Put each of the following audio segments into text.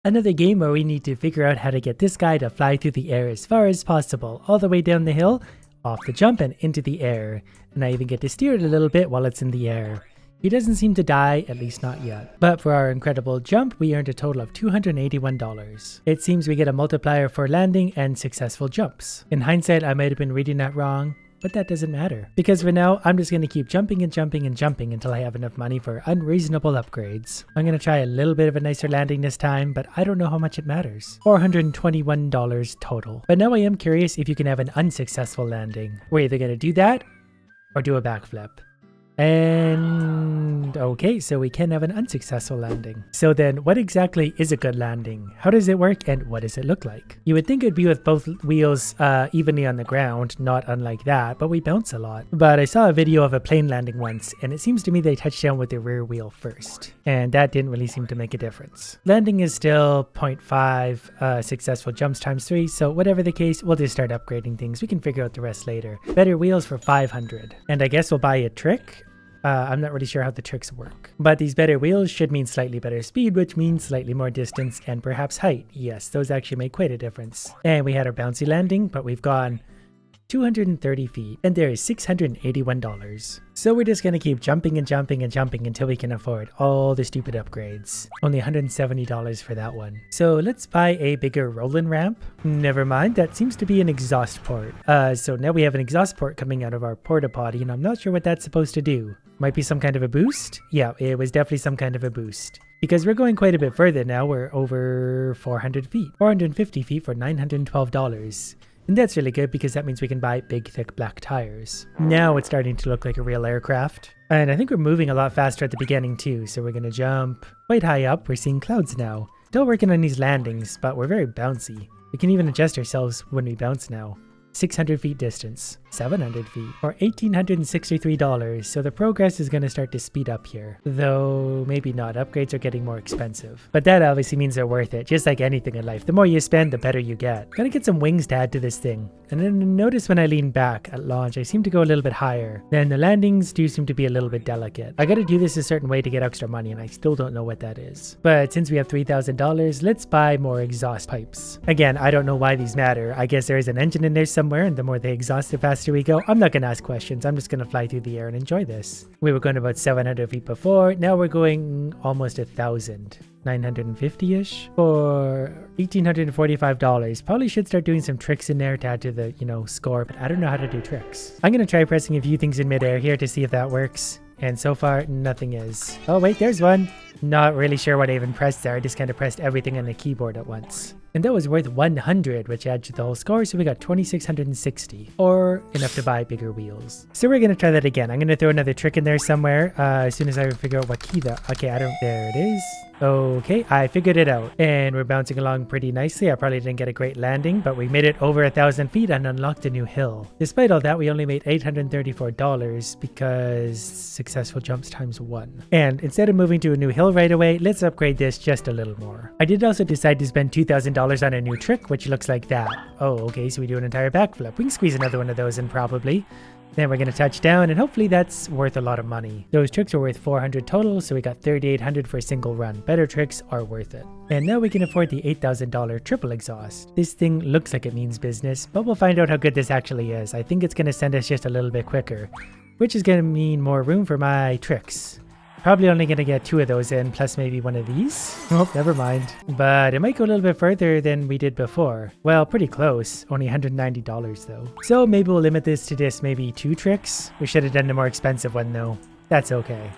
Another game where we need to figure out how to get this guy to fly through the air as far as possible, all the way down the hill, off the jump and into the air. And I even get to steer it a little bit while it's in the air. He doesn't seem to die, at least not yet. But for our incredible jump, we earned a total of $281. It seems we get a multiplier for landing and successful jumps. In hindsight, I might have been reading that wrong, but that doesn't matter. Because for now, I'm just going to keep jumping and jumping and jumping until I have enough money for unreasonable upgrades. I'm going to try a little bit of a nicer landing this time, but I don't know how much it matters. $421 total. But now I am curious if you can have an unsuccessful landing. We're either going to do that or do a backflip. And okay, so we can have an unsuccessful landing. So then what exactly is a good landing? How does it work and what does it look like? You would think it'd be with both wheels evenly on the ground, not unlike that, but we bounce a lot. But I saw a video of a plane landing once and it seems to me they touched down with the rear wheel first. And that didn't really seem to make a difference. Landing is still 0.5 successful jumps times 3, so whatever the case, we'll just start upgrading things. We can figure out the rest later. Better wheels for 500. And I guess we'll buy a trick. I'm not really sure how the tricks work. But these better wheels should mean slightly better speed, which means slightly more distance and perhaps height. Yes, those actually make quite a difference. And we had our bouncy landing, but we've gone 230 feet, and there is $681. So we're just gonna keep jumping and jumping and jumping until we can afford all the stupid upgrades. Only $170 for that one. So let's buy a bigger rolling ramp. Never mind, that seems to be an exhaust port. So now we have an exhaust port coming out of our porta-potty, and I'm not sure what that's supposed to do. Might be some kind of a boost? Yeah, it was definitely some kind of a boost. Because we're going quite a bit further now, we're over 400 feet. 450 feet for $912. And that's really good because that means we can buy big, thick black tires. Now it's starting to look like a real aircraft. And I think we're moving a lot faster at the beginning too, so we're gonna jump quite high up. We're seeing clouds now. Still working on these landings, but we're very bouncy. We can even adjust ourselves when we bounce now. 600 feet distance, 700 feet, or $1,863, so the progress is going to start to speed up here. Though, maybe not, upgrades are getting more expensive. But that obviously means they're worth it, just like anything in life. The more you spend, the better you get. Gotta get some wings to add to this thing. And then notice when I lean back at launch, I seem to go a little bit higher. Then the landings do seem to be a little bit delicate. I gotta do this a certain way to get extra money, and I still don't know what that is. But since we have $3,000, let's buy more exhaust pipes. Again, I don't know why these matter. I guess there is an engine in there somewhere, and the more they exhaust, the faster we go. I'm not gonna ask questions. I'm just gonna fly through the air and enjoy this. We were going about 700 feet before. Now we're going almost 1,000. 950-ish for $1,845. Probably should start doing some tricks in there to add to the, score, but I don't know how to do tricks. I'm gonna try pressing a few things in midair here to see if that works. And so far, nothing is. Oh wait, there's one. Not really sure what I even pressed there. I just kind of pressed everything on the keyboard at once. And that was worth 100, which adds to the whole score, so we got 2,660, or enough to buy bigger wheels. So we're gonna try that again. I'm gonna throw another trick in there somewhere, as soon as I figure out what key okay, there it is. Okay, I figured it out. And we're bouncing along pretty nicely. I probably didn't get a great landing, but we made it over 1,000 feet and unlocked a new hill. Despite all that, we only made $834 because successful jumps times 1. And instead of moving to a new hill right away, let's upgrade this just a little more. I did also decide to spend $2,000 on a new trick, which looks like that. Oh, okay, so we do an entire backflip. We can squeeze another one of those in probably. Then we're going to touch down, and hopefully that's worth a lot of money. Those tricks are worth 400 total, so we got 3,800 for a single run. Better tricks are worth it. And now we can afford the $8,000 triple exhaust. This thing looks like it means business, but we'll find out how good this actually is. I think it's going to send us just a little bit quicker, which is going to mean more room for my tricks. Probably only going to get 2 of those in, plus maybe one of these. Oh, never mind. But it might go a little bit further than we did before. Well, pretty close. Only $190 though. So maybe we'll limit this to just maybe 2 tricks. We should have done the more expensive one though. That's okay.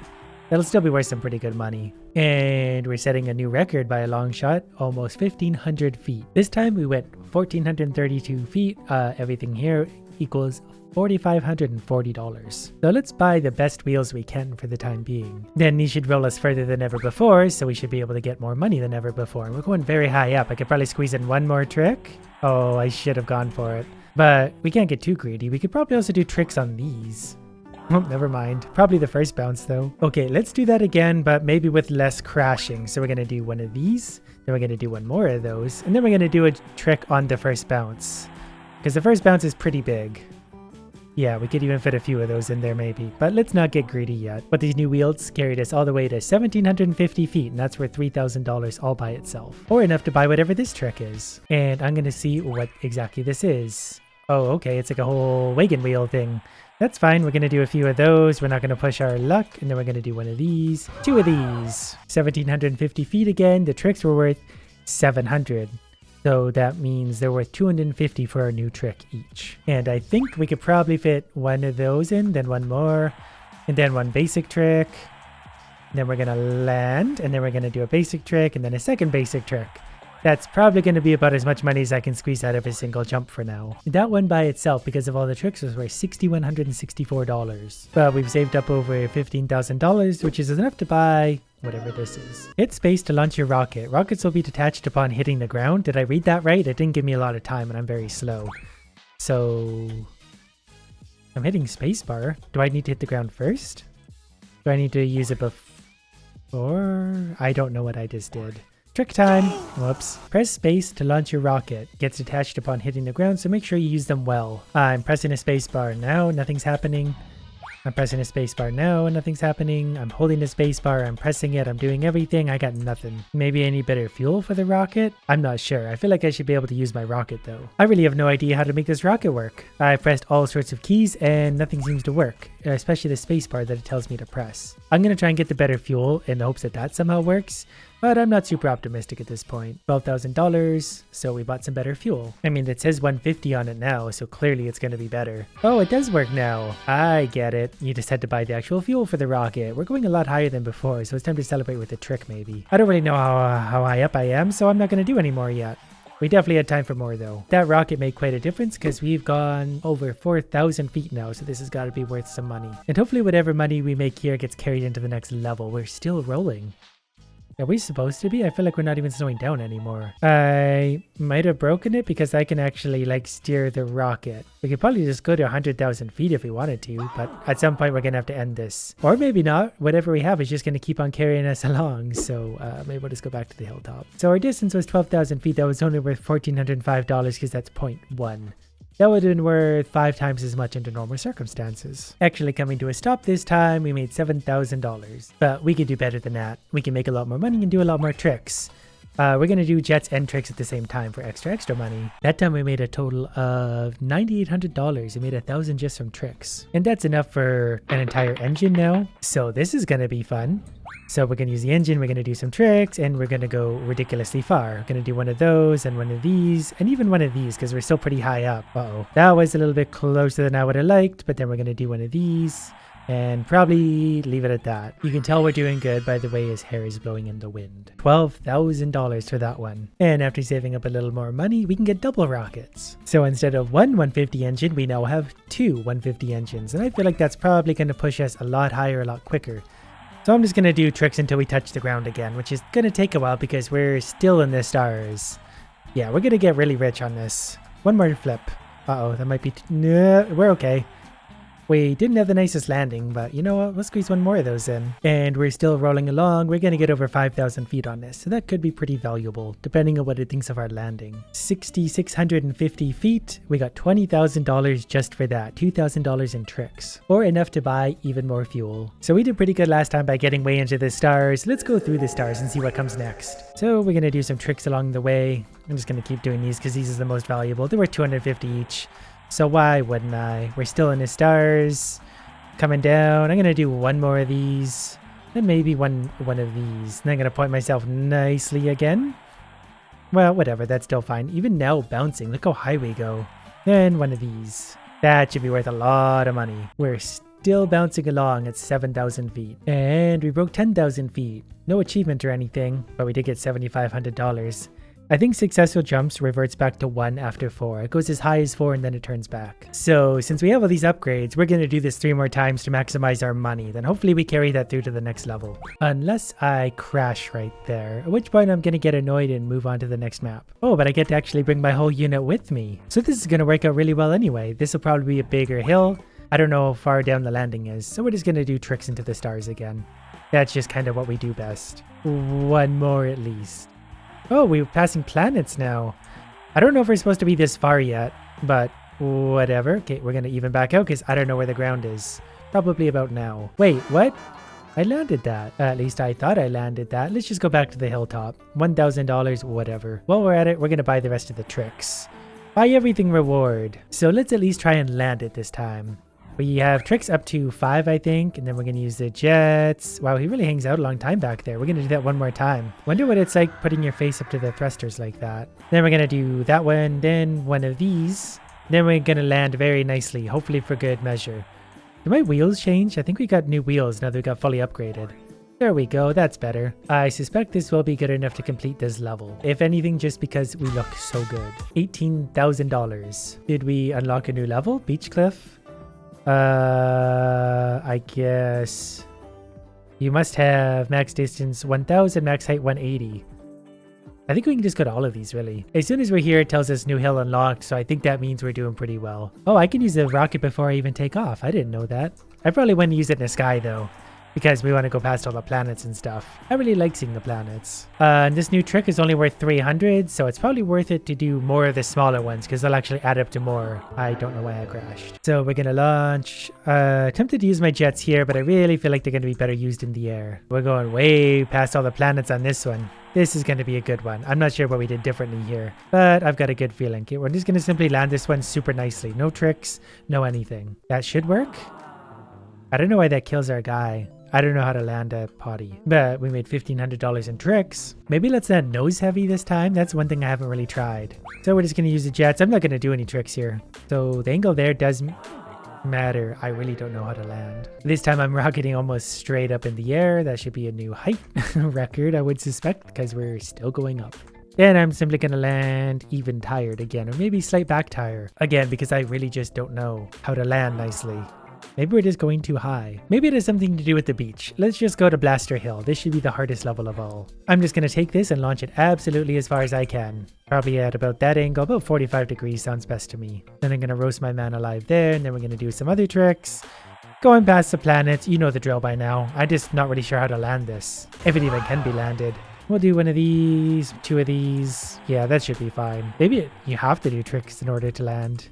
That'll still be worth some pretty good money. And we're setting a new record by a long shot, almost 1,500 feet. This time we went 1,432 feet. Everything here equals $4,540. So let's buy the best wheels we can for the time being. Then these should roll us further than ever before, so we should be able to get more money than ever before. And we're going very high up. I could probably squeeze in one more trick. Oh, I should have gone for it. But we can't get too greedy. We could probably also do tricks on these. Oh, never mind. Probably the first bounce though. Okay, let's do that again, but maybe with less crashing. So we're going to do one of these, then we're going to do one more of those, and then we're going to do a trick on the first bounce. Because the first bounce is pretty big. Yeah, we could even fit a few of those in there maybe, but let's not get greedy yet. But these new wheels carried us all the way to 1,750 feet, and that's worth $3,000 all by itself. Or enough to buy whatever this trick is. And I'm gonna see what exactly this is. Oh, okay, it's like a whole wagon wheel thing. That's fine, we're gonna do a few of those. We're not gonna push our luck, and then we're gonna do one of these. 2 of these. 1,750 feet again. The tricks were worth 700. So that means they're worth 250 for a new trick each. And I think we could probably fit one of those in, then one more, and then one basic trick. Then we're gonna land, and then we're gonna do a basic trick, and then a second basic trick. That's probably going to be about as much money as I can squeeze out of a single jump for now. That one by itself, because of all the tricks, was worth $6,164. But we've saved up over $15,000, which is enough to buy whatever this is. Hit space to launch your rocket. Rockets will be detached upon hitting the ground. Did I read that right? It didn't give me a lot of time and I'm very slow. So I'm hitting spacebar. Do I need to hit the ground first? Do I need to use it before? I don't know what I just did. Trick time! Whoops. Press space to launch your rocket. Gets detached upon hitting the ground, so make sure you use them well. I'm pressing a spacebar now, nothing's happening. I'm pressing a spacebar now, nothing's happening. I'm holding the spacebar, I'm pressing it, I'm doing everything, I got nothing. Maybe I need better fuel for the rocket? I'm not sure. I feel like I should be able to use my rocket though. I really have no idea how to make this rocket work. I've pressed all sorts of keys and nothing seems to work, especially the spacebar that it tells me to press. I'm gonna try and get the better fuel in the hopes that that somehow works. But I'm not super optimistic at this point. $12,000, so we bought some better fuel. I mean, it says 150 on it now, so clearly it's going to be better. Oh, it does work now. I get it. You just had to buy the actual fuel for the rocket. We're going a lot higher than before, so it's time to celebrate with a trick maybe. I don't really know how high up I am, so I'm not going to do any more yet. We definitely had time for more though. That rocket made quite a difference because we've gone over 4,000 feet now, so this has got to be worth some money. And hopefully whatever money we make here gets carried into the next level. We're still rolling. Are we supposed to be? I feel like we're not even slowing down anymore. I might have broken it because I can actually like steer the rocket. We could probably just go to 100,000 feet if we wanted to, but at some point we're going to have to end this. Or maybe not. Whatever we have is just going to keep on carrying us along. So maybe we'll just go back to the hilltop. So our distance was 12,000 feet. That was only worth $1,405 because that's 0.1. That would have been worth 5 times as much under normal circumstances. Actually coming to a stop this time, we made $7,000. But we could do better than that. We can make a lot more money and do a lot more tricks. We're going to do jets and tricks at the same time for extra money. That time we made a total of $9,800. We made 1,000 just from tricks. And that's enough for an entire engine now. So this is going to be fun. So we're going to use the engine, we're going to do some tricks, and we're going to go ridiculously far. We're going to do one of those, and one of these, and even one of these, because we're still pretty high up. Uh-oh. That was a little bit closer than I would have liked, but then we're going to do one of these, and probably leave it at that. You can tell we're doing good by the way his hair is blowing in the wind. $12,000 for that one. And after saving up a little more money, we can get double rockets. So instead of one 150 engine, we now have 2 150 engines, and I feel like that's probably going to push us a lot higher, a lot quicker. So I'm just going to do tricks until we touch the ground again, which is going to take a while because we're still in the stars. Yeah, we're going to get really rich on this. One more flip. Uh-oh, that might be... No, we're okay. We didn't have the nicest landing, but you know what? Let's squeeze one more of those in. And we're still rolling along. We're going to get over 5,000 feet on this, so that could be pretty valuable, depending on what it thinks of our landing. 6,650 feet. We got $20,000 just for that. $2,000 in tricks, or enough to buy even more fuel. So we did pretty good last time by getting way into the stars. Let's go through the stars and see what comes next. So we're going to do some tricks along the way. I'm just going to keep doing these because these are the most valuable. They were 250 each. So why wouldn't I? We're still in the stars. Coming down. I'm going to do one more of these. Then maybe one of these. And I'm going to point myself nicely again. Well, whatever. That's still fine. Even now bouncing. Look how high we go. Then one of these. That should be worth a lot of money. We're still bouncing along at 7,000 feet. And we broke 10,000 feet. No achievement or anything, but we did get $7,500. I think successful jumps reverts back to 1 after 4. It goes as high as 4 and then it turns back. So since we have all these upgrades, we're going to do this 3 more times to maximize our money. Then hopefully we carry that through to the next level. Unless I crash right there, at which point I'm going to get annoyed and move on to the next map. Oh, but I get to actually bring my whole unit with me. So this is going to work out really well anyway. This will probably be a bigger hill. I don't know how far down the landing is. So we're just going to do tricks into the stars again. That's just kind of what we do best. One more at least. Oh, we're passing planets now. I don't know if we're supposed to be this far yet, but Whatever. Okay, we're gonna even back out because I don't know where the ground is. Probably about now. Wait, what? I landed that. At least I thought I landed that. Let's just go back to the hilltop. $1,000, whatever. While we're at it, we're gonna buy the rest of the tricks. Buy everything reward. So let's at least try and land it this time. We have tricks up to 5, I think, and then we're going to use the jets. Wow, he really hangs out a long time back there. We're going to do that one more time. Wonder what it's like putting your face up to the thrusters like that. Then we're going to do that one, then one of these. Then we're going to land very nicely, hopefully for good measure. Did my wheels change? I think we got new wheels now that we got fully upgraded. There we go, that's better. I suspect this will be good enough to complete this level. If anything, just because we look so good. $18,000. Did we unlock a new level? Beach Cliff? I guess you must have max distance 1000, max height 180. I think we can just go to all of these really. As soon as we're here, it tells us new hill unlocked, so I think that means we're doing pretty well. Oh, I can use the rocket before I even take off. I didn't know that. I probably wouldn't use it in the sky though, because we want to go past all the planets and stuff. I really like seeing the planets. And this new trick is only worth 300, so it's probably worth it to do more of the smaller ones because they'll actually add up to more. I don't know why I crashed. So we're gonna launch. Tempted to use my jets here, but I really feel like they're gonna be better used in the air. We're going way past all the planets on this one. This is gonna be a good one. I'm not sure what we did differently here, but I've got a good feeling. Okay, we're just gonna simply land this one super nicely. No tricks, no anything. That should work. I don't know why that kills our guy. I don't know how to land a potty, but we made $1,500 in tricks. Maybe let's land nose heavy this time. That's one thing I haven't really tried. So we're just going to use the jets. I'm not going to do any tricks here. So the angle there does matter. I really don't know how to land. This time I'm rocketing almost straight up in the air. That should be a new height record, I would suspect, because we're still going up. Then I'm simply going to land even tired again, or maybe slight back tire again, because I really just don't know how to land nicely. Maybe we're just going too high. Maybe it has something to do with the beach. Let's just go to Blaster Hill. This should be the hardest level of all. I'm just going to take this and launch it absolutely as far as I can. Probably at about that angle, about 45 degrees sounds best to me. Then I'm going to roast my man alive there, and then we're going to do some other tricks. Going past the planets, you know the drill by now. I'm just not really sure how to land this, if it even can be landed. We'll do one of these, 2 of these. Yeah, that should be fine. Maybe you have to do tricks in order to land.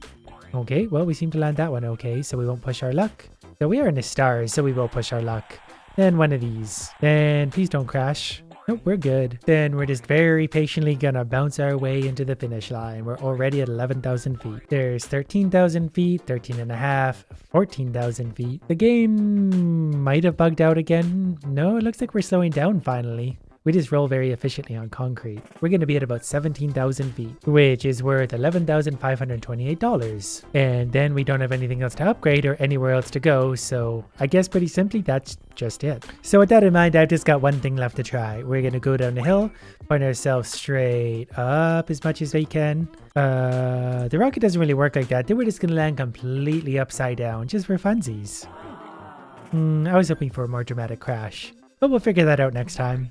Okay, well, we seem to land that one okay, so we won't push our luck. So we are in the stars, so we will push our luck. Then one of these. Then please don't crash. Nope, we're good. Then we're just very patiently gonna bounce our way into the finish line. We're already at 11,000 feet. There's 13,000 feet, 13 and a half, 14,000 feet. The game might have bugged out again. No, it looks like we're slowing down finally. We just roll very efficiently on concrete. We're going to be at about 17,000 feet, which is worth $11,528. And then we don't have anything else to upgrade or anywhere else to go, so I guess pretty simply that's just it. So with that in mind, I've just got one thing left to try. We're going to go down the hill, point ourselves straight up as much as we can. The rocket doesn't really work like that. Then we're just going to land completely upside down, just for funsies. I was hoping for a more dramatic crash, but we'll figure that out next time.